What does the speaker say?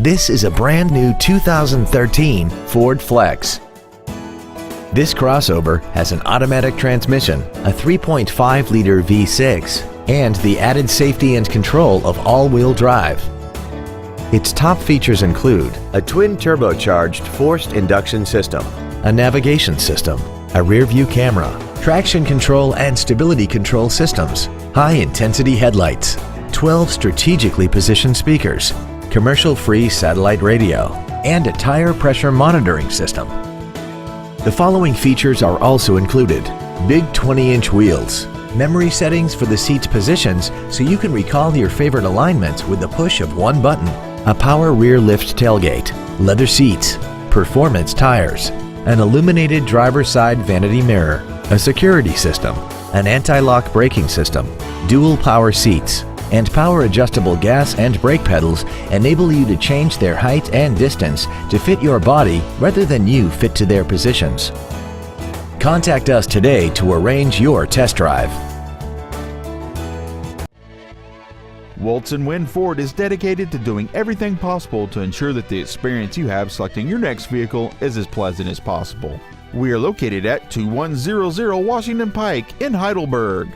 This is a brand new 2013 Ford Flex. This crossover has an automatic transmission, a 3.5-liter V6, and the added safety and control of all-wheel drive. Its top features include a twin-turbocharged forced induction system, a navigation system, a rear-view camera, traction control and stability control systems, high-intensity headlights, 12 strategically positioned speakers, commercial-free satellite radio, and a tire pressure monitoring system. The following features are also included: big 20-inch wheels, memory settings for the seat's positions so you can recall your favorite alignments with the push of one button, a power rear lift tailgate, leather seats, performance tires, an illuminated driver's side vanity mirror, a security system, an anti-lock braking system, dual power seats, and power adjustable gas and brake pedals enable you to change their height and distance to fit your body rather than you fit to their positions. Contact us today to arrange your test drive. Woltz & Wind Ford is dedicated to doing everything possible to ensure that the experience you have selecting your next vehicle is as pleasant as possible. We are located at 2100 Washington Pike in Heidelberg.